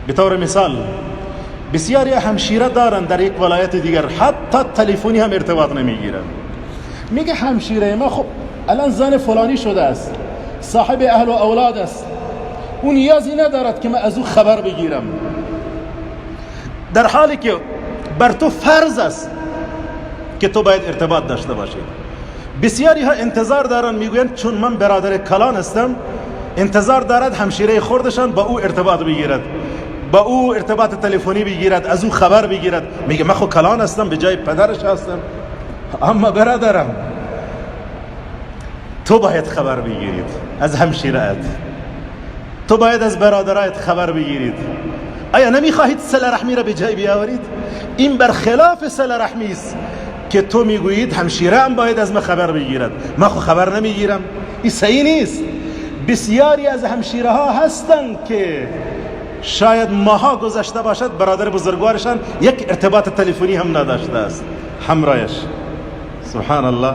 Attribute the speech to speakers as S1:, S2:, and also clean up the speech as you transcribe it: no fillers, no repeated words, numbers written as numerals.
S1: به طور مثال بسیاری همشیره دارن در یک ولایت دیگر حتی تلفنی هم ارتباط نمیگیرن. میگه همشیره ما خب الان زن فلانی شده است، صاحب اهل و اولاد است، اون نیازی ندارد که من از او خبر بگیرم، در حالی که بر تو فرض است که تو باید ارتباط داشته باشی. بسیاری ها انتظار دارن، میگوین چون من برادر کلان هستم، انتظار دارد همشیره خردشان با او ارتباط بگیرد، با او ارتباط تلفنی بگیرد، از او خبر بگیرد. میگه من خود کلان هستم، به جای پدرش هستم. اما برادرم، تو باید خبر بگیرید از همشیره‌ات، تو باید از برادرایت خبر بگیرید. آیا نمیخواهید صله رحمی را به جای بیاورید؟ این برخلاف صله رحمی است که تو میگویید همشیره هم باید از من خبر بگیرد، من خود خبر نمیگیرم. این صحیح نیست. بسیاری از همشیره ها هستند که شاید ماها گذشته باشد برادر بزرگوارشان یک ارتباط تلفنی هم نداشته است همراهش. سبحان الله.